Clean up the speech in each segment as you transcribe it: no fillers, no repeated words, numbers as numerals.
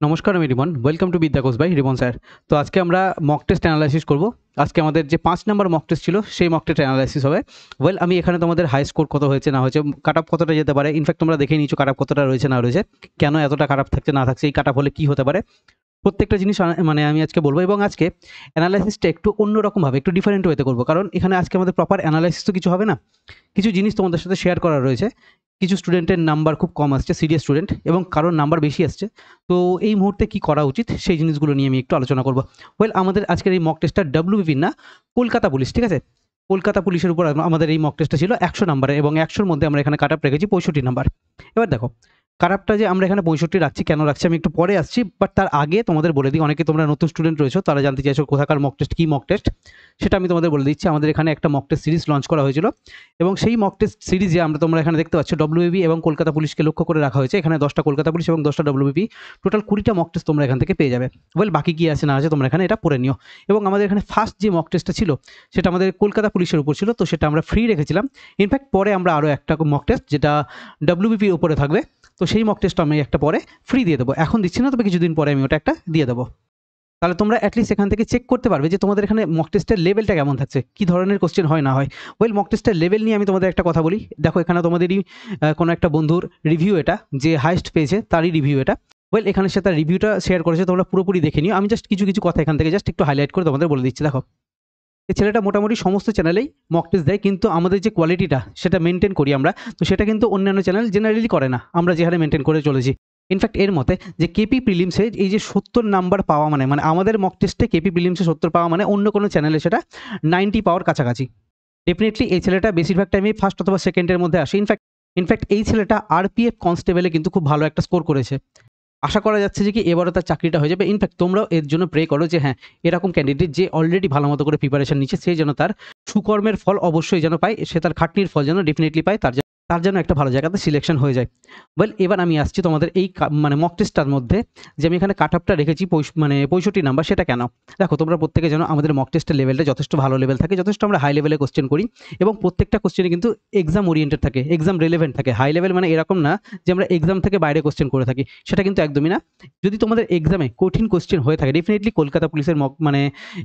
নমস্কার, আমি Rimon. Welcome to বিদ্যা কোচ বাই রিমন স্যার। তো আজকে আমরা মক টেস্ট অ্যানালাইসিস করব। আজকে আমাদের যে 5 নাম্বার মক টেস্ট ছিল সেই মক টেস্ট অ্যানালাইসিস হবে। আমি এখানে তোমাদের হাই স্কোর কত হয়েছে না হয়েছে, কাট অফ কতটা যেতে পারে, ইনফ্যাক্ট তোমরা দেখে নিয়েছো কাট অফ কতটা রয়েছে না রয়েছে, কেন এতটা খারাপ থাকছে না থাকছে, এই কাট অফ হলে কী হতে পারে, প্রত্যেকটা জিনিস আমি আজকে বলবো। এবং আজকে অ্যানালাইসিসটা একটু অন্যরকমভাবে, একটু ডিফারেন্ট ওয়েতে করবো, কারণ এখানে আজকে আমাদের প্রপার অ্যানালাইসিস তো কিছু হবে না, কিছু জিনিস তোমাদের সাথে শেয়ার করা রয়েছে। কিছু স্টুডেন্টের নাম্বার খুব কম আসছে, সিরিয়াস স্টুডেন্ট, এবং কারোর নাম্বার বেশি আসছে। তো এই মুহূর্তে কি করা উচিত সেই জিনিসগুলো নিয়ে আমি একটু আলোচনা করবো। আমাদের আজকের এই মক টেস্টটা ডাব্লিউবিপি না, কলকাতা পুলিশ, ঠিক আছে? কলকাতা পুলিশের উপর আমাদের এই মক টেস্টটা ছিল 100 নাম্বারে, এবং 100-র মধ্যে আমরা এখানে কাট আপ রেখেছি 65 নাম্বার। এবার দেখো, কাট আপটা যে আমরা এখানে 65 রাখছি, কেন রাখছি আমি একটু পরে আসছি, বাট তার আগে তোমাদের বলে দিই, অনেকে তোমরা নতুন স্টুডেন্ট রয়েছো, তারা জানতে চাইছো কোথাকার মক টেস্ট, কী মক টেস্ট, সেটা আমি তোমাদের বলে দিচ্ছি। আমাদের এখানে একটা মক টেস্ট সিরিজ লঞ্চ করা হয়েছিল, এবং সেই মক টেস্ট সিরিজে তোমরা এখানে দেখতে পাচ্ছ ডব্লিউবিপি এবং কলকাতা পুলিশকে লক্ষ্য করে রাখা হয়েছে। এখানে 10টা কলকাতা পুলিশ এবং 10টা ডব্লিউবিপি, টোটাল 20টা মক টেস্ট তোমরা এখান থেকে পেয়ে যাবে। বাকি কি আছে না আছে তোমরা এখানে এটা পড়ে নিও। এবং আমাদের এখানে ফার্স্ট যে মক টেস্টটা ছিল সেটা আমাদের কলকাতা পুলিশের উপর ছিল, তো সেটা আমরা ফ্রি রেখেছিলাম। ইনফ্যাক্ট পরে আমরা আরও একটা মক টেস্ট যেটা ডব্লিউবিপির উপরে থাকবে, তো সেই মক টেস্টটা আমি একটা পরে ফ্রি দিয়ে দেবো। এখন দিচ্ছি না, তবে কিছুদিন পরে আমি ওটা একটা দিয়ে দেবো। তাহলে তোমরা অ্যাটলিস্ট এখান থেকে চেক করতে পারবে যে তোমাদের এখানে মক টেস্টের লেভেলটা কেমন থাকছে, কী ধরনের কোশ্চেন হয় না হয়। মক টেস্টের লেভেল নিয়ে আমি তোমাদের একটা কথা বলি। দেখো, এখানে তোমাদেরই কোনো একটা বন্ধুর রিভিউ, এটা যে হাইস্ট পেয়েছে তারই রিভিউ এটা। এখানে সে তার রিভিউটা শেয়ার করেছে, তোমরা পুরোপুরি দেখে নিও। আমি জাস্ট কিছু কিছু কথা এখান থেকে জাস্ট একটু হাইলাইট করে তোমাদের বলে দিচ্ছি। দেখো, এই ছেলেটা মোটামুটি সমস্ত চ্যানেলেই মক টেস্ট দেয়, কিন্তু আমাদের যে কোয়ালিটিটা সেটা মেনটেন করি আমরা, তো সেটা কিন্তু অন্যান্য চ্যানেল জেনারেলি করে না, আমরা যেখানে মেনটেন করে চলেছি। ইনফ্যাক্ট এর মতে যে কেপি প্রিলিমসে এই যে 70 নাম্বার পাওয়া, মানে আমাদের মক টেস্টে কেপি প্রিলিমসে 70 পাওয়া মানে অন্য কোনো চ্যানেলে সেটা 90 পাওয়ার কাছাকাছি। ডেফিনেটলি এই ছেলেটা বেশিরভাগ টাইমে ফার্স্ট অথবা সেকেন্ডের মধ্যে আসে। ইনফ্যাক্ট এই ছেলেটা আরপিএফ কনস্টেবলে কিন্তু খুব ভালো একটা স্কোর করেছে। আশা করা যাচ্ছে যে কি এবারও তার চাকরিটা হয়ে যাবে। ইনফ্যাক্ট তোমরাও এর জন্য প্রে করো যে হ্যাঁ, এরকম ক্যান্ডিডেট যে অলরেডি ভালো মতো করে প্রিপারেশন নিচ্ছে, সে যেন তার সুকর্মের ফল অবশ্যই যেন পায়, সে তার খাটনির ফল যেন ডেফিনেটলি পায়, তার যেন একটা ভালো জায়গাতে সিলেকশন হয়ে যায়। এবার আমি আসছি তোমাদের এই মক টেস্টটার মধ্যে, যে আমি এখানে কাট আপটা রেখেছি 65 নাম্বার, সেটা কেন? দেখো, তোমরা প্রত্যেকে যেন আমাদের মক টেস্টের লেভেলটা যথেষ্ট ভালো লেভেল থাকে, যথেষ্ট আমরা হাই লেভেলে কোশ্চেন করি, এবং প্রত্যেকটা কোশ্চেনে কিন্তু এক্সাম ওরিয়েন্টেড থাকে, এক্সাম রেলেভেন্ট থাকে। হাই লেভেল মানে এরকম না যে আমরা এক্সাম থেকে বাইরে কোশ্চেন করে থাকি, সেটা কিন্তু একদমই না। যদি তোমাদের এক্সামে কঠিন কোশ্চেন হয়ে থাকে, ডেফিনেটলি কলকাতা পুলিশের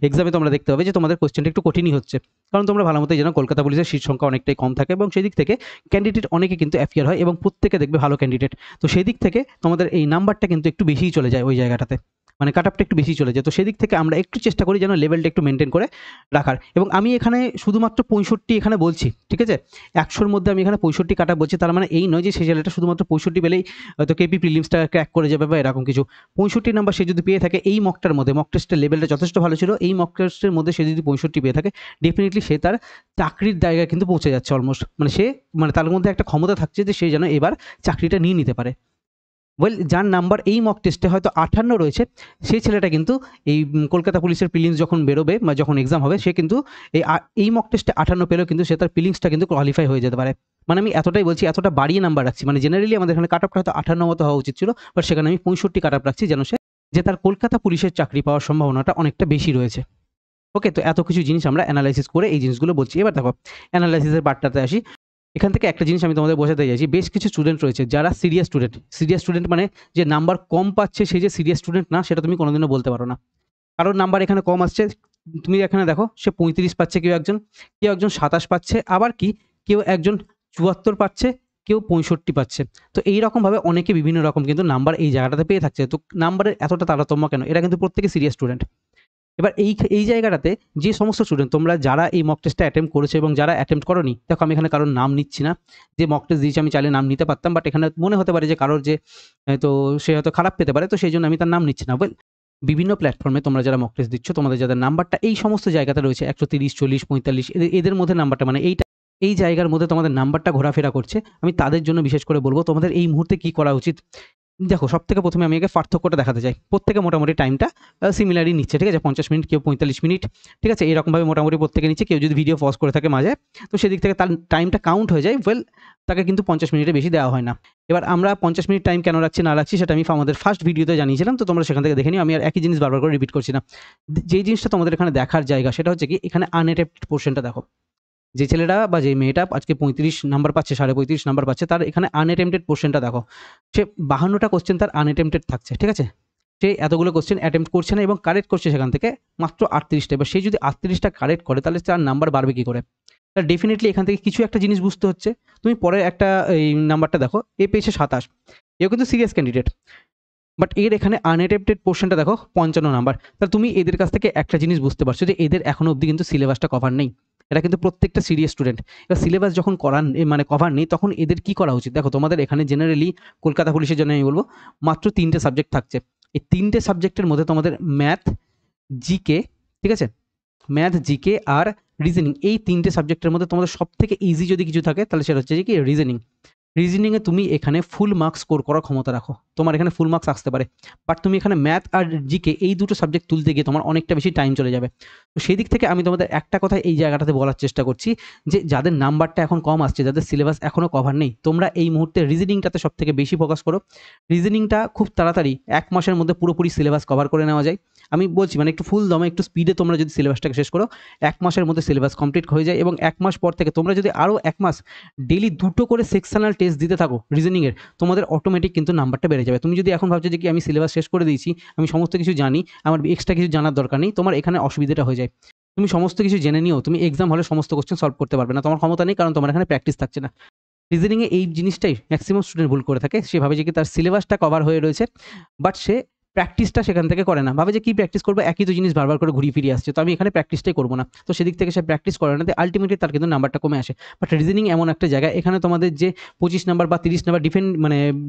এক্সামে তোমরা দেখতে পাবে যে তোমাদের কোশ্চেনটা একটু কঠিনই হচ্ছে, কারণ তোমরা ভালো মতোই জানো কলকাতা পুলিশের সিট সংখ্যা অনেকটাই কম থাকে, এবং সেই দিক থেকে ক্যান্ডিডেট অনেকে কিন্তু অ্যাপিয়ার হয়, এবং প্রত্যেকে দেখবে ভালো ক্যান্ডিডেট। তো সেই দিক থেকে তোমাদের এই নাম্বারটা কিন্তু একটু বেশিই চলে যায় ওই জায়গাটাতে, কাট আপটা একটু বেশি চলে যায়। তো সেদিক থেকে আমরা একটু চেষ্টা করি যেন লেভেলটা একটু মেনটেন করে রাখার। এবং আমি এখানে শুধুমাত্র 65 এখানে বলছি, ঠিক আছে? 100-র মধ্যে আমি এখানে 65 কাট আপ বলছি, তার মানে এই নয় যে সেই ছেলেটা শুধুমাত্র 65 পেলেই হয়তো কেপি প্রিলিমসটা ক্র্যাক করে যাবে বা এরকম কিছু। 65 নাম্বার সে যদি পেয়ে থাকে এই মকটার মধ্যে, মক টেস্টের লেভেলটা যথেষ্ট ভালো ছিল, এই মক টেস্টের মধ্যে সে যদি 65 পেয়ে থাকে, ডেফিনেটলি সে তার চাকরির জায়গায় কিন্তু পৌঁছে যাচ্ছে অলমোস্ট। সে তার মধ্যে একটা ক্ষমতা থাকছে যে সে যেন এবার চাকরিটা নিয়ে নিতে পারে। যার নাম্বার এই মক টেস্টে হয়তো 58 রয়েছে, সেই ছেলেটা কিন্তু এই কলকাতা পুলিশের প্রিলিমস যখন বেরোবে বা যখন এক্সাম হবে, সে কিন্তু এই মক টেস্টে 58 পেলেও কিন্তু সে তার প্রিলিমসটা কিন্তু কোয়ালিফাই হয়ে যেতে পারে। আমি এতটাই বলছি, এতটা বাড়িয়ে নাম্বার রাখছি। জেনারেলি আমাদের এখানে কাট আপটা হয়তো 58 মতো হওয়া উচিত ছিল, বাট সেখানে আমি 65 কাট আপ রাখছি, যেন যে তার কলকাতা পুলিশের চাকরি পাওয়ার সম্ভাবনাটা অনেকটা বেশি রয়েছে। ওকে, তো এত কিছু জিনিস আমরা অ্যানালাইসিস করে এই জিনিসগুলো বলছি। এবার দেখো, অ্যানালাইসিসের পার্টটাতে আসি। এখান থেকে একটা জিনিস আমি তোমাদের বোঝাতে চাইছি, বেশ কিছু স্টুডেন্ট রয়েছে যারা সিরিয়াস স্টুডেন্ট, যে নাম্বার কম পাচ্ছে সে যে সিরিয়াস স্টুডেন্ট না, সেটা তুমি কোনোদিনও বলতে পারো না। কারোর নাম্বার এখানে কম আসছে, তুমি এখানে দেখো সে 35 পাচ্ছে, কেউ একজন 27 পাচ্ছে, আবার কেউ একজন 74 পাচ্ছে, কেউ 65 পাচ্ছে। তো এইরকমভাবে অনেকে বিভিন্ন রকম কিন্তু নাম্বার এই জায়গাটাতে পেয়ে থাকছে। তো নাম্বারের এতটা তারতম্য কেন? এরা কিন্তু প্রত্যেকে সিরিয়াস স্টুডেন্ট। এবার এই জায়গাটাতে যে সমস্ত স্টুডেন্ট তোমরা যারা এই মক টেস্টটা অ্যাটেম্প্ট করেছো এবং যারা অ্যাটেম্প্ট করোনি, দেখো আমি এখানে কারোর নাম নিচ্ছি না। যে মক টেস্ট দিয়েছে আমি চাইলে নাম নিতে পারতাম, বাট এখানে মনে হতে পারে যে কারোর যে তো সে হয়তো খারাপ পেতে পারে, তো সেই জন্য আমি তার নাম নিচ্ছি না। বিভিন্ন প্ল্যাটফর্মে তোমরা যারা মক টেস্ট দিচ্ছ, তোমাদের যাদের নাম্বারটা এই সমস্ত জায়গাতে রয়েছে 130, 40, 45, এদের মধ্যে নাম্বারটা এই জায়গার মধ্যে তোমাদের নাম্বারটা ঘোরাফেরা করছে, আমি তাদের জন্য বিশেষ করে বলবো তোমাদের এই মুহূর্তে কি করা উচিত। দেখো, সবথেকে প্রথমে আমি আগে পার্থক্যটা দেখাতে চাই। প্রত্যেকে মোটামুটি টাইমটা সিমিলারই নিচ্ছে, ঠিক আছে? 50 মিনিট, কেউ 45 মিনিট, ঠিক আছে? এরকমভাবে মোটামুটি প্রত্যেকে নিচ্ছে। কেউ যদি ভিডিও পজ করে থাকে মাঝে, তো সেদিক থেকে তার টাইমটা কাউন্ট হয়ে যায়। তাকে কিন্তু 50 মিনিটের বেশি দেওয়া হয় না। এবার আমরা 50 মিনিট টাইম কেন রাখছি না রাখছি সেটা আমি আমাদের ফার্স্ট ভিডিওতে জানিয়েছিলাম, তো তোমরা সেখান থেকে দেখে নিও। আমি আর একই জিনিস বারবার করে রিপিট করছি না। যেই জিনিসটা তোমাদের এখানে দেখার জায়গা সেটা হচ্ছে কি, এখানে আনঅ্যাটেম্পটেড পোর্শনটা দেখো। যে ছেলেটা বা যে মেয়েটা আজকে 35 নাম্বার পাচ্ছে, 35.5 নাম্বার পাচ্ছে, তার এখানে আনঅ্যাটেম্পটেড পোর্শনটা দেখো। সে 52টা কোশ্চেন তার আনঅ্যাটেম্পটেড থাকছে, ঠিক আছে? সে এতগুলো কোশ্চেন অ্যাটেম্প্ট করছে না এবং কারেক্ট করছে সেখান থেকে মাত্র 38টা। এবার সে যদি 38টা কারেক্ট করে তাহলে তার নাম্বার বাড়বে কী করে? তাহলে ডেফিনেটলি এখান থেকে কিছু একটা জিনিস বুঝতে হচ্ছে। তুমি পরের একটা এই নাম্বারটা দেখো, এ পেয়েছে 27, এও কিন্তু সিরিয়াস ক্যান্ডিডেট, বাট এর এখানে আনঅ্যাটেম্পটেড পোর্শনটা দেখো 55 নাম্বার। তাহলে তুমি এদের কাছ থেকে একটা জিনিস বুঝতে পারছো যে এদের এখনো অবধি কিন্তু সিলেবাসটা কভার নেই। এটা কিন্তু প্রত্যেকটা সিরিয়াস স্টুডেন্ট, এবার সিলেবাস যখন করার মানে কভার নেই তখন এদের কি করা উচিত? দেখো তোমাদের এখানে জেনারেলি কলকাতা পুলিশের জন্য আমি বলবো মাত্র 3টে সাবজেক্ট থাকছে। এই 3টে সাবজেক্টের মধ্যে তোমাদের ম্যাথ, জিকে, ঠিক আছে, ম্যাথ, জিকে আর রিজনিং, এই 3টে সাবজেক্টের মধ্যে তোমাদের সব থেকে ইজি যদি কিছু থাকে তাহলে সেটা হচ্ছে যে কি রিজনিং। রিজনিংয়ে তুমি এখানে ফুল মার্কস স্কোর করার ক্ষমতা রাখো, তোমার এখানে ফুল মার্কস আসতে পারে, বাট তুমি এখানে ম্যাথ আর জিকে এই দুটো সাবজেক্ট তুলতে গিয়ে তোমার অনেকটা বেশি টাইম চলে যাবে। তো সেই দিক থেকে আমি তোমাদের একটা কথা এই জায়গাটাতে বলার চেষ্টা করছি যে যাদের নাম্বারটা এখন কম আসছে, যাদের সিলেবাস এখনও কভার নেই, তোমরা এই মুহূর্তে রিজনিংটাতে সব থেকে বেশি ফোকাস করো। রিজনিংটা খুব তাড়াতাড়ি 1 মাসের মধ্যে পুরোপুরি সিলেবাস কভার করে নেওয়া যায়। আমি বলছি মানে একটু ফুল দমে একটু স্পিডে তোমরা যদি সিলেবাসটাকে শেষ করো 1 মাসের মধ্যে সিলেবাস কমপ্লিট হয়ে যায়, এবং 1 মাস পর থেকে তোমরা যদি আরও 1 মাস ডেলি 2টো করে সেকশনাল টেস্ট দিতে থাকো রিজনিংয়ের, তোমাদের অটোমেটিক কিন্তু নাম্বারটা বেড়ে যাবে। তুমি যদি এখন ভাবছো যে কি আমি সিলেবাস শেষ করে দিয়েছি, আমি সমস্ত কিছু জানি, আমার এক্সট্রা কিছু জানার দরকার নেই, তোমার এখানে অসুবিধাটা হয়ে যায়। তুমি সমস্ত কিছু জেনে নিও তুমি এক্সাম হলে সমস্ত কোশ্চেন সলভ করতে পারবে না, তোমার ক্ষমতা নেই, কারণ তোমার এখানে প্র্যাকটিস থাকছে না। রিজনিংয়ে এই জিনিসটাই ম্যাক্সিমাম স্টুডেন্ট ভুল করে থাকে, সে ভাবে যে কি তার সিলেবাসটা কভার হয়ে রয়েছে, বাট সে প্র্যাকটিসটা সেখান থেকে করে না, ভাবে যে কি প্র্যাকটিস করবো, একই তো জিনিস বারবার করে ঘুরিয়ে ফিরিয়ে আসছে, তো আমি এখানে প্র্যাকটিসটাই করবো না, তো সেদিক থেকে সে প্র্যাকটিস করে না, আলটিমেটলি তার কিন্তু নাম্বারটা কমে আসে। বাট রিজনিং এমন একটা জায়গা, এখানে তোমাদের যে 25 নাম্বার বা 30 নাম্বার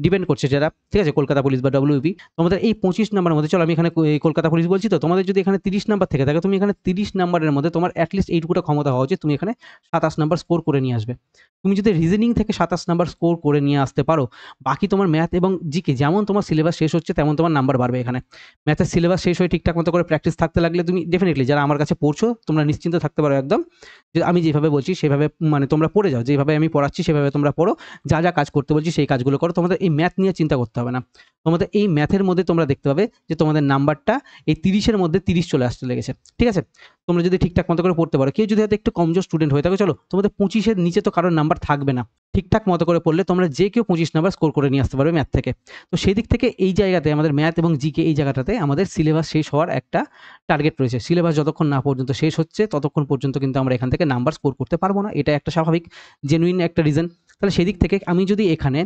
ডিপেন্ড করছে যারা, ঠিক আছে, কলকাতা পুলিশ বা ডব্লিউপি, তোমাদের এই 25 নাম্বারের মধ্যে, চলো আমি এখানে কলকাতা পুলিশ বলছি, তো তোমাদের যদি এখানে 30 নাম্বার থেকে থাকে, তুমি এখানে 30 নাম্বারের মধ্যে তোমার অ্যাটলিস্ট এইটুকুটা ক্ষমতা হওয়া উচিত, তুমি এখানে 27 নাম্বার স্কোর করে নিয়ে আসবে। তুমি যদি রিজনিং থেকে 27 নাম্বার স্কোর করে নিয়ে আসতে পারো, বাকি তোমার ম্যাথ এবং জিকে যেমন তোমার সিলেবাস শেষ হচ্ছে তেমন তোমার নাম্বার বাড়বে। এখানে ম্যাথের সিলেবাস শেষ হয়ে ঠিকঠাক মতো করে প্র্যাকটিস থাকতে লাগলে তুমি ডেফিনেটলি, যারা আমার কাছে পড়ছো তোমরা নিশ্চিন্ত থাকতে পারো একদম, যে আমি যেভাবে বলছি সেভাবে মানে তোমরা পড়ে যাও, যেভাবে আমি পড়াচ্ছি সেভাবে তোমরা পড়ো, যা যা কাজ করতে বলছি সেই কাজগুলো করো, তোমাদের এই ম্যাথ নিয়ে চিন্তা করতে হবে না। তোমাদের এই ম্যাথের মধ্যে তোমরা দেখতে পাবে যে তোমাদের নাম্বারটা এই 30-এর মধ্যে 30 চলে আসতে লেগেছে, ঠিক আছে। তোমরা যদি ঠিকঠাক মতো করে পড়তে পারো, কেউ যদি হয়তো একটু কমজোর স্টুডেন্ট হয়ে থাকে, চলো তোমাদের 25-এর নিচে তো কারোর নাম্বার থাকবে না, ঠিকঠাক মতো করে পড়লে তোমরা যে কেউ 25 নাম্বার স্কোর করে নিয়ে আসতে পারবে ম্যাথ থেকে। তো সেই দিক থেকে এই জায়গাতে আমাদের ম্যাথ এবং জিকে এই জায়গাটাতে আমাদের সিলেবাস শেষ হওয়ার একটা টার্গেট রয়েছে। সিলেবাস যতক্ষণ না পর্যন্ত শেষ হচ্ছে ততক্ষণ পর্যন্ত কিন্তু আমরা এখান থেকে নাম্বার স্কোর করতে পারবো না, এটা একটা স্বাভাবিক জেনুইন একটা রিজন। তাহলে সেই দিক থেকে আমি যদি এখানে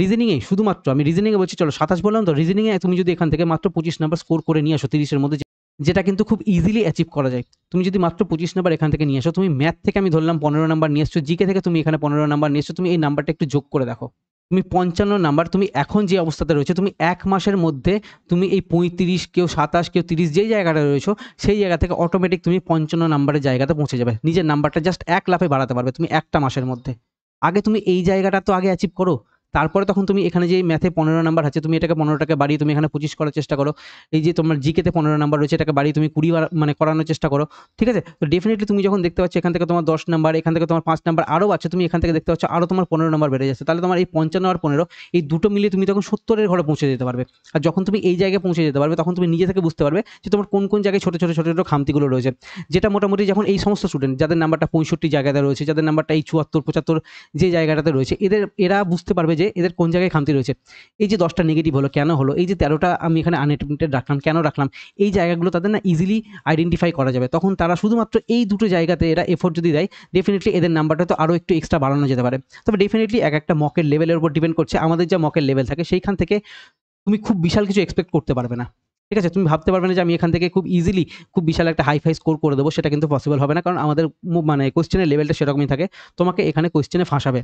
রিজনিংয়ে শুধুমাত্র, আমি রিজনিংয়ে বলছি, চলো 27 বললাম তো, রিজনিংয়ে তুমি যদি এখান থেকে মাত্র 25 নাম্বার স্কোর করে নিয়ে আসো 30-এর মধ্যে, যেটা কিন্তু খুব ইজিলি অ্যাচিভ করা যায়, তুমি যদি মাত্র 25 নাম্বার এখান থেকে নিয়ে আসো, তুমি ম্যাথ থেকে আমি ধরলাম 15 নাম্বার নিয়ে এসছো, জিকে থেকে তুমি এখানে 15 নাম্বার নিয়ে এসছো, তুমি এই নাম্বারটা একটু যোগ করে দেখো, তুমি 55 নাম্বার, তুমি এখন যে অবস্থাতে রয়েছে, তুমি 1 মাসের মধ্যে তুমি এই 35, কেউ 27, কেউ 30 যেই জায়গাটা রয়েছো সেই জায়গা থেকে অটোমেটিক তুমি 55 নাম্বারের জায়গাতে পৌঁছে যাবে, নিজের নাম্বারটা জাস্ট 1 লাফে বাড়াতে পারবে তুমি একটা মাসের মধ্যে। আগে তুমি এই জায়গাটা তো আগে অ্যাচিভ করো, তারপরে তখন তুমি এখানে যে ম্যাথে 15 নাম্বার আছে, তুমি এটাকে 15টাকে বাড়িয়ে তুমি এখানে 25 করার চেষ্টা করো। এই যে তোমার জিকেতে 15 নাম্বার রয়েছে, এটাকে বাড়িয়ে তুমি 20 মানে করানোর চেষ্টা করো, ঠিক আছে। তো ডেফিনেটলি তুমি যখন দেখতে পাচ্ছ এখান থেকে তোমার 10 নাম্বার, এখান থেকে তোমার 5 নাম্বার আরও আছে, তুমি এখান থেকে দেখতে পাচ্ছ আরও তোমার 15 নাম্বার বেড়ে যাচ্ছে, তাহলে তোমার এই 55 আর 15 এই দুটো মিলিয়ে তুমি তখন 70-এর ঘরে পৌঁছে যেতে পারবে। আর যখন তুমি এই জায়গায় পৌঁছে যেতে পারবে তখন তুমি নিজে থেকে বুঝতে পারবে যে তোমার কোন কোন জায়গায় ছোটো ছোটো ছোটো ছোটো খামতিগুলো রয়েছে, যেটা মোটামুটি যখন এই সমস্ত স্টুডেন্ট যাদের নাম্বারটা 65 জায়গাতে রয়েছে, যাদের নাম্বারটা এই 74, 75 যে জায়গাটাতে রয়েছে, এরা বুঝতে পারবে যে এদের কোন জায়গায় খামতি রয়েছে। এই যে 10টা নেগেটিভ হলো কেন হলো, এই যে 13টা আমি এখানে আনঅ্যাটেম্পটেড রাখলাম কেন রাখলাম, এই জায়গাগুলো তাদের না ইজিলি আইডেন্টিফাই করা যাবে, তখন তারা শুধুমাত্র এই দুটো জায়গাতে এরা এফোর্ট যদি দেয়, ডেফিনেটলি এদের নাম্বারটা তো আরও একটু এক্সট্রা বাড়ানো যেতে পারে। তবে ডেফিনেটলি এক একটা মকের লেভেলের উপর ডিপেন্ড করছে, আমাদের যা মকের লেভেল থাকে সেইখান থেকে তুমি খুব বিশাল কিছু এক্সপেক্ট করতে পারবে না, ঠিক আছে। তুমি ভাবতে পারবে না যে আমি এখান থেকে খুব ইজিলি খুব বিশাল একটা হাই স্কোর করে দেবো, সেটা কিন্তু পসিবল হবে না, কারণ আমাদের মানে কোশ্চেনের লেভেলটা সেরকমই থাকে, তোমাকে এখানে কোশ্চেনে ফাঁসাবে,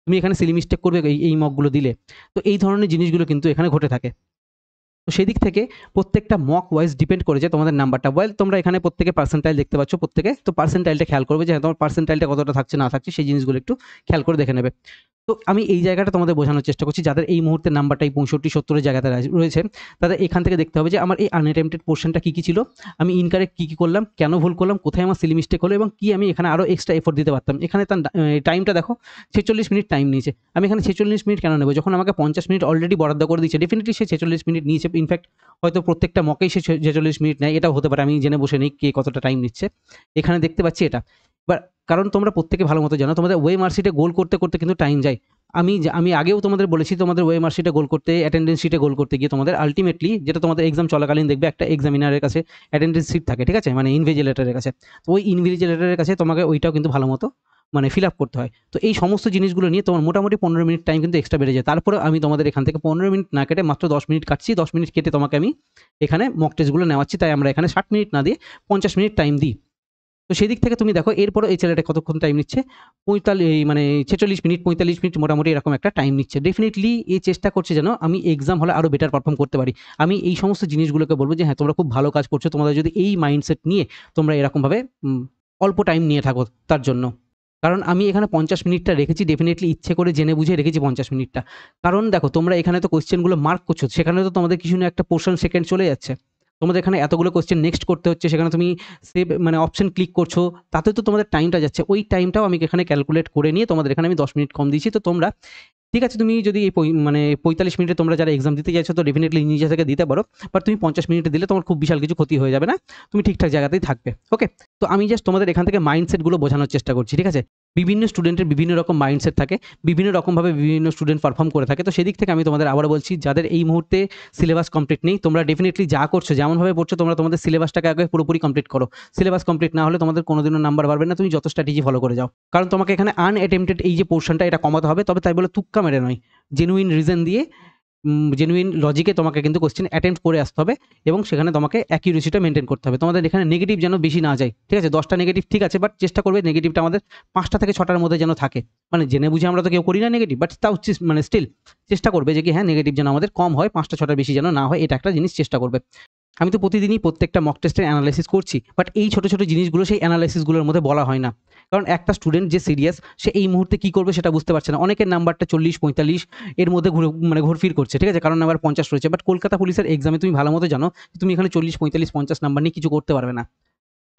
তুমি এখানে সিলি মিস্টেক করবে এই মকগুলো দিলে, তো এই ধরনের জিনিসগুলো কিন্তু এখানে ঘটে থাকে। তো সেই দিক থেকে প্রত্যেকটা মক ওয়াইজ ডিপেন্ড করে যে তোমাদের নাম্বারটা, ওয়েল তোমরা এখানে প্রত্যেকে পার্সেন্টাইল দেখতে পাচ্ছ প্রত্যেকে, তো পার্সেন্টাইলটা খেয়াল করবে যে তোমার পার্সেন্টাইলটা কতটা থাকছে না থাকছে সেই জিনিসগুলো একটু খেয়াল করে দেখে নেবে। তো আমি এই জায়গাটা তোমাদের বোঝানোর চেষ্টা করছি, যাদের এই মুহূর্তে নাম্বারটাই 65-70-এর জায়গাতে রয়েছে, তাদের এখান থেকে দেখতে হবে যে আমার এই আনঅ্যাটেম্পটেড পোর্শনটা কী কী ছিল, আমি ইনকারেক্ট কী কী করলাম, কেন ভুল করলাম, কোথায় আমার সিলি মিস্টেক হলো, এবং কি আমি এখানে আরও এক্সট্রা এফোর্ট দিতে পারতাম। এখানে তার টাইমটা দেখো 46 মিনিট টাইম নিয়েছে, আমি এখানে 46 মিনিট কেন নেবো, যখন আমাকে 50 মিনিট অলরেডি বরাদ্দ করে দিচ্ছে, ডেফিনেটলি সে 46 মিনিট নিয়েছে, ইনফ্যাক্ট হয়তো প্রত্যেকটা মকেই সে 46 মিনিট নেয়, এটাও হতে পারে, আমি জেনে বসে নেই কে কতটা টাইম নিচ্ছে, এখানে দেখতে পাচ্ছি এটা। এবার কারণ তোমরা প্রত্যেকে ভালো মতো জানো তোমাদের ওয়ে মার্কশিটে গোল করতে করতে কিন্তু টাইম যায়, আমি আগেও তোমাদের বলেছি, তোমাদের ওএমআর শিটে গোল করতে, অ্যাটেন্ডেন্স শিটে গোল করতে গিয়ে তোমাদের আলটিমেটলি যেটা তোমাদের এক্সাম চলাকালীন দেখবে একটা এক্সামিনারের কাছে অ্যাটেন্ডেন্স শিট থাকে, ঠিক আছে, মানে ইনভিজিলেটরের কাছে। তো ওই ইনভিজিলেটরের কাছে তোমাকে ওইটাও কিন্তু ভালো মতো মানে ফিল আপ করতে হয়। তো এই সমস্ত জিনিসগুলো নিয়ে তোমার মোটামুটি 15 মিনিট টাইম কিন্তু এক্সট্রা বেড়ে যায়। তারপরে আমি তোমাদের এখান থেকে 15 মিনিট না কেটে মাত্র 10 মিনিট কাটছি, 10 মিনিট কেটে তোমাকে আমি এখানে মক টেস্টগুলো নেওয়াচ্ছি। তাই আমরা এখানে 60 মিনিট না দিয়ে 50 মিনিট টাইম দিই। তো সেদিক থেকে তুমি দেখো এরপরে এই ছেলেটা কতক্ষণ টাইম নিচ্ছে, 46 মিনিট 45 মিনিট মোটামুটি এরকম একটা টাইম নিচ্ছে। ডেফিনেটলি এই চেষ্টা করছে যেন আমি এক্সাম হলে আরও বেটার পারফর্ম করতে পারি। আমি এই সমস্ত জিনিসগুলোকে বলবো যে হ্যাঁ, তোমরা খুব ভালো কাজ করছো, তোমাদের যদি এই মাইন্ডসেট নিয়ে তোমরা এরকমভাবে অল্প টাইম নিয়ে থাকো তার জন্য। কারণ আমি এখানে 50 মিনিটটা রেখেছি, ডেফিনেটলি ইচ্ছে করে জেনে বুঝে রেখেছি 50 মিনিটটা। কারণ দেখো তোমরা এখানে তো কোয়েশ্চেনগুলো মার্ক করছো, সেখানে তো তোমাদের কিছু না একটা পোর্শন সেকেন্ড চলে যাচ্ছে। তোমাদের এখানে এতগুলো কোয়েশ্চেন নেক্সট করতে হচ্ছে, সেখানে তুমি সেভ মানে অপশন ক্লিক করছো, তাতে তো তোমাদের টাইমটা যাচ্ছে। ওই টাইমটাও আমি এখানে ক্যালকুলেট করে নিয়ে তোমাদের এখানে আমি 10 মিনিট কম দিয়েছি। তো তোমরা ঠিক আছে, তুমি যদি এই 45 মিনিটে তোমরা যারা এক্সাম দিতে চাইছো তো ডেফিনেটলি নিজে থেকে দিতে পারো, বাট তুমি 50 মিনিটে দিলে তোমার খুব বিশাল কিছু ক্ষতি হয়ে যাবে না, তুমি ঠিকঠাক জায়গাতেই থাকবে। ওকে, তো আমি জাস্ট তোমাদের এখান থেকে মাইন্ডসেটগুলো বোঝানোর চেষ্টা করছি, ঠিক আছে। বিভিন্ন স্টুডেন্টের বিভিন্ন রকম মাইন্ডসেট থাকে, বিভিন্ন রকমভাবে বিভিন্ন স্টুডেন্ট পারফর্ম করে থাকে। তো সেদিক থেকে আমি তোমাদের আবার বলছি, যাদের এই মুহূর্তে সিলেবাস কমপ্লিট নেই, তোমরা ডেফিনেটলি যা করছো যেমনভাবে পড়ছো তোমরা তোমাদের সিলেবাসটাকে আগে পুরোপুরি কমপ্লিট করো। সিলেবাস কমপ্লিট না হলে তোমাদের কোনোদিনও নাম্বার বাড়বে না, তুমি যত স্ট্র্যাটেজি ফলো করে যাও। কারণ তোমাকে এখানে আনঅ্যাটেম্পটেড এই যে পোর্শনটা এটা কমাতে হবে, তবে তাই বলে তুক্কা মেরে নয়, জেনুইন রিজন দিয়ে জেনুইন লজিকে তোমাকে কিন্তু কোশ্চেন অ্যাটেম্প্ট করে আসতে হবে এবং সেখানে তোমাকে অ্যাকিউরেসিটা মেনটেন করতে হবে। তোমাদের এখানে নেগেটিভ যেন বেশি না যায়, ঠিক আছে। 10টা নেগেটিভ ঠিক আছে, বাট চেষ্টা করবে নেগেটিভটা আমাদের 5টা থেকে 6টার মধ্যে যেন থাকে। মানে জেনে বুঝে আমরা তো কেউ করি না নেগেটিভ, বাট তাও মানে স্টিল চেষ্টা করবে যে কি হ্যাঁ, নেগেটিভ যেন আমাদের কম হয়, 5টা 6টার বেশি যেন না হয়, এটা একটা জিনিস চেষ্টা করবে। আমি তো প্রতিদিনই প্রত্যেকটা মক টেস্টের অ্যানালাইসিস করছি, বাট এই ছোটো ছোটো জিনিসগুলো সেই অ্যানালাইসিসগুলোর মধ্যে বলা হয় না। কারণ একটা স্টুডেন্ট যে সিরিয়াস, সে এই মুহূর্তে কী করবে সেটা বুঝতে পারছে না। অনেকের নাম্বারটা 40 45 এর মধ্যে ঘুরফির করছে, ঠিক আছে, কারণ নাম্বার 50 রয়েছে। বাট কলকাতা পুলিশের এক্সামে তুমি ভালো মতো জানো তুমি এখানে 40 45 50 নাম্বার নিয়ে কিছু করতে পারবে না।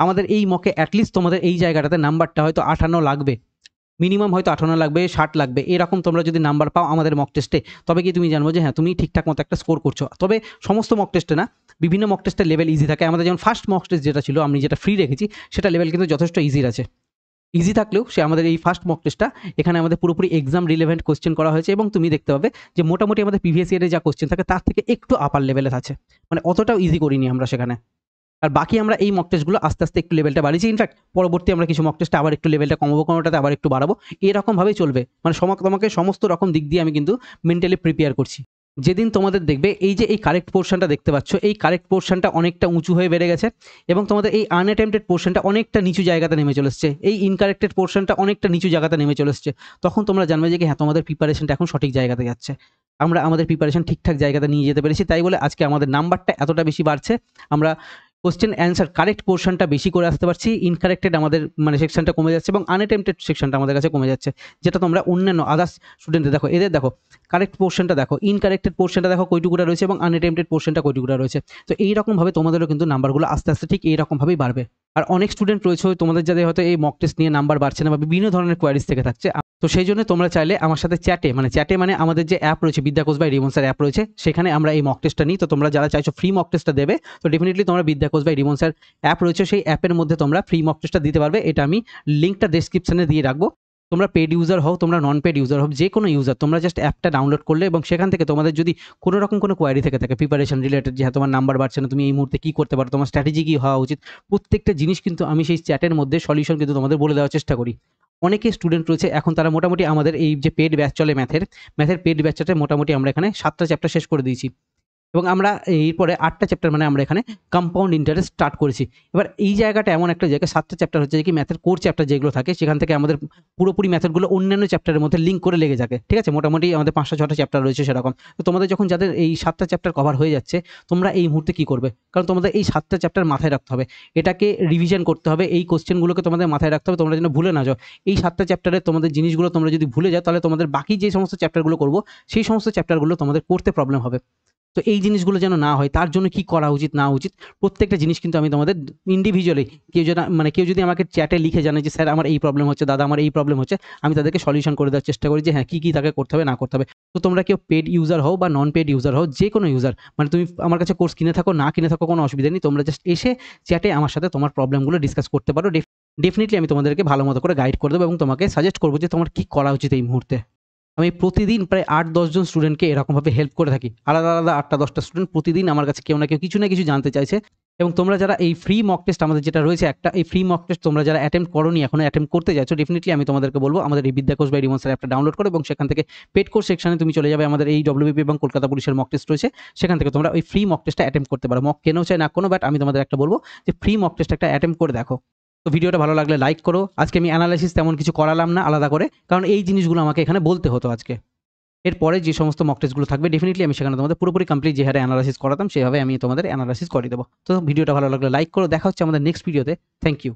আমাদের এই মকে অ্যাটলিস্ট তোমাদের এই জায়গাটাতে নাম্বারটা হয়তো 58 লাগবে, মিনিমাম হয়তো 58 লাগবে, 60 লাগবে, এরকম তোমরা যদি নাম্বার পাও আমাদের মক টেস্টে, তবে কি তুমি জানবো যে হ্যাঁ, তুমি ঠিকঠাক মতো একটা স্কোর করছো। তবে সমস্ত মক টেস্টে না, বিভিন্ন মক টেস্টের লেভেল ইজি থাকে। আমাদের যেমন ফার্স্ট মক টেস্ট যেটা ছিল, আমি যেটা ফ্রি রেখেছি, সেটা লেভেল কিন্তু যথেষ্ট ইজির আছে। ইজি থাকলেও সে আমাদের এই ফার্স্ট মক টেস্টটা, এখানে আমাদের পুরোপুরি এক্সাম রিলেভেন্ট কোশ্চেন করা হয়েছে এবং তুমি দেখতে পাবে যে মোটামুটি আমাদের প্রিভিয়াস ইয়ারে যা কোশ্চেন থাকে তার থেকে একটু আপার লেভেলে আছে, মানে অতটাও ইজি করিনি আমরা সেখানে। আর বাকি আমরা এই মক টেস্টগুলো আস্তে আস্তে একটু লেভেলটা বাড়িয়েছি। ইনফ্যাক্ট পরবর্তী আমরা কিছু মক টেস্টে আবার একটু লেভেলটা কমাবো, কোনোটাতে আবার একটু বাড়াবো, এরকমভাবেই চলবে। মানে তোমাকে সমস্ত রকম দিক দিয়ে আমি কিন্তু মেন্টালি প্রিপেয়ার করছি। যেদিন তোমাদের দেখবে এই যে এই কারেক্ট পোর্শনটা দেখতে পাচ্ছ, এই কারেক্ট পোর্শনটা অনেকটা উঁচু হয়ে বেড়ে গেছে এবং তোমাদের এই আনঅ্যাটেম্পটেড পোর্শনটা অনেকটা নিচু জায়গাতে নেমে চলে এসছে, এই ইনকারেক্টেড পোর্শনটা অনেকটা নিচু জায়গাতে নেমে চলে এসছে, তখন তোমরা জানবে যে হ্যাঁ, তোমাদের প্রিপারেশনটা এখন সঠিক জায়গাতে যাচ্ছে। আমরা আমাদের প্রিপারেশন ঠিকঠাক জায়গাতে নিয়ে যেতে পেরেছি, তাই বলে আজকে আমাদের নাম্বারটা এতটা বেশি বাড়ছে। আমরা কোশ্চেন অ্যান্সার কারেক্ট পোর্শনটা বেশি করে আসতে পারছি, ইনকারেক্টেড আমাদের মানে সেকশনটা কমে যাচ্ছে এবং আনঅ্যাটেম্পটেড সেকশনটা আমাদের কাছে কমে যাচ্ছে। যেটা তোমরা অন্যান্য আদার্স স্টুডেন্টদের দেখো, এদের দেখো কারেক্ট পোর্শনটা দেখো, ইনকারেক্টেড পোর্শনটা দেখো কয়টুকুটা রয়েছে এবং আনঅ্যাটেম্পটেড পোর্শনটা কয়টুকুটা রয়েছে। তো এইরকমভাবে তোমাদেরও কিন্তু নাম্বারগুলো আস্তে আস্তে ঠিক এইরকমভাবেই বাড়বে। আর অনেক স্টুডেন্ট রয়েছে তোমাদের যাদের হয়তো এই মক টেস্ট নিয়ে নাম্বার বাড়ছে না বা বিভিন্ন ধরনের কোয়ারিজ থেকে থাকছে, তো সেই জন্য তোমরা চাইলে আমার সাথে চ্যাটে মানে আমাদের যে অ্যাপ রয়েছে বিদ্যাকোষ বাই রিমন স্যার অ্যাপ রয়েছে, সেখানে আমরা এই মক টেস্টটা নিই। তো তোমরা যারা চাইছো ফ্রি মক টেস্টটা দেবে, তো ডেফিনেটলি তোমরা বিদ্যাকোষ বাই রিমন স্যার অ্যাপ রয়েছে, সেই অ্যাপের মধ্যে তোমরা ফ্রি মক টেস্টটা দিতে পারবে। এটা আমি লিঙ্কটা ডেসক্রিপশনে দিয়ে রাখবো। তোমরা পেড ইউজার হও, তোমরা নন পেড ইউজার হও, যে কোনো ইউজার, তোমরা জাস্ট অ্যাপটা ডাউনলোড করলে এবং সেখান থেকে তোমাদের যদি কোনো রকম কোনো কোয়ারি থেকে থাকে প্রিপারেশন রিলেটেড, যে হ্যাঁ তোমার নাম্বার বাড়ছে না, তুমি এই মুহূর্তে কী করতে পারো, তোমার স্ট্র্যাটেজি কী হওয়া উচিত, প্রত্যেকটা জিনিস কিন্তু আমি সেই চ্যাটের মধ্যে সলিউশন কিন্তু তোমাদের বলে দেওয়ার চেষ্টা করি। অনেকে স্টুডেন্ট রয়েছে এখন, তারা মোটামুটি আমাদের এই যে পেড ব্যাচ চলে ম্যাথের পেড ব্যাচটাতে মোটামুটি আমরা এখানে 7টা চ্যাপ্টার শেষ করে দিয়েছি এবং আমরা এরপরে 8টা চ্যাপ্টার মানে আমরা এখানে কম্পাউন্ড ইন্টারেস্ট স্টার্ট করেছি। এবার এই জায়গাটা এমন একটা জায়গা, 7টা চ্যাপ্টার হচ্ছে কি ম্যাথের কোর চ্যাপ্টার যেগুলো থাকে, সেখান থেকে আমাদের পুরোপুরি ম্যাথেরগুলো অন্যান্য চ্যাপ্টারের মধ্যে লিঙ্ক করে লেগে থাকে, ঠিক আছে। মোটামুটি আমাদের 5টা 6টা চ্যাপ্টার রয়েছে সেরকম। তো তোমাদের যখন যাদের এই 7টা চ্যাপ্টার কভার হয়ে যাচ্ছে, তোমরা এই মুহূর্তে কী করবে, কারণ তোমাদের এই 7টা চ্যাপ্টার মাথায় রাখতে হবে, এটাকে রিভিশন করতে হবে, এই কোশ্চেনগুলোকে তোমাদের মাথায় রাখতে হবে, তোমরা যেন ভুলে না যাও। এই 7টা চ্যাপ্টারে তোমাদের জিনিসগুলো তোমরা যদি ভুলে যাও, তাহলে তোমাদের বাকি যে সমস্ত চ্যাপ্টারগুলো করবো, সেই সমস্ত চ্যাপ্টারগুলো তোমাদের করতে প্রবলেম হবে। তো এই জিনিসগুলো যেন না হয়, তার জন্য কি করা উচিত না উচিত প্রত্যেকটা জিনিস কিন্তু আমি তোমাদের ইন্ডিভিজুয়ালি, কেউ যদি আমাকে চ্যাটে লিখে জানে যে স্যার আমার এই প্রবলেম হচ্ছে, দাদা আমার এই প্রবলেম হচ্ছে, আমি তাদেরকে সলিউশন করে দেওয়ার চেষ্টা করি যে হ্যাঁ, কী তাকে করতে হবে না করতে হবে। তো তোমরা কেউ পেড ইউজার হও বা নন পেড ইউজার হও, যে কোনো ইউজার, মানে তুমি আমার কাছে কোর্স কিনে থাকো না কিনে থাকো কোনো অসুবিধা নেই, তোমরা জাস্ট এসে চ্যাটে আমার সাথে তোমার প্রবলেমগুলো ডিসকাস করতে পারো। ডেফিনেটলি আমি তোমাদেরকে ভালো মতো করে গাইড করে দেবো এবং তোমাকে সাজেস্ট করবো যে তোমার কী করা উচিত এই মুহূর্তে। আমি প্রতিদিন প্রায় 8-10 জন স্টুডেন্টকে এরকমভাবে হেল্প করে থাকি। আলাদা, আলাদা 8টা-10টা স্টুডেন্ট প্রতিদিন আমার কাছে কেউ না কেউ কিছু না কিছু জানতে চাইছে এবং তোমরা যারা এই ফ্রি মক টেস্ট আমাদের যেটা রয়েছে একটা, এই ফ্রি মক টেস্ট তোমরা যারা অ্যাটেম্প্ট করোনি, এখনো অ্যাটেম্প্ট করতে চাইছো, ডেফিনিটলি আমি তোমাদেরকে বলব আমাদের এই বিদ্যা কোষ বাই রিমন স্যার অ্যাপটা ডাউনলোড করো এবং সেখান থেকে পেড কোর্স সেকশনে তুমি চলে যাবে। আমাদের এই ডব্লিউবিপি এবং কলকাতা পুলিশের মক টেস্ট রয়েছে, সেখান থেকে তোমরা ওই ফ্রি মক টেস্টটা অ্যাটেম্প্ট করতে পারো। মক কেনো চাই না কোনো, বাট আমি তোমাদের একটা বলব যে ফ্রি মক টেস্ট একটা অ্যাটেম্প্ট করে দেখো। তো ভিডিওটা ভালো লাগলে লাইক করো। আজকে আমি অ্যানালাইসিস তেমন কিছু করালাম না আলাদা করে, কারণ এই জিনিসগুলো আমাকে এখানে বলতে হতো আজকে। এরপরে যে সমস্ত মক টেস্টগুলো থাকবে ডেফিনিটলি আমি সেখানে তোমাদের পুরোপুরি কমপ্লিট যে হারে অ্যানালাইসিস করাতাম সেভাবে আমি তোমাদের অ্যানালাইসিস করে দেবো। তো ভিডিওটা ভালো লাগলে লাইক করো। দেখা হচ্ছে আমাদের নেক্সট ভিডিওতে। Thank you.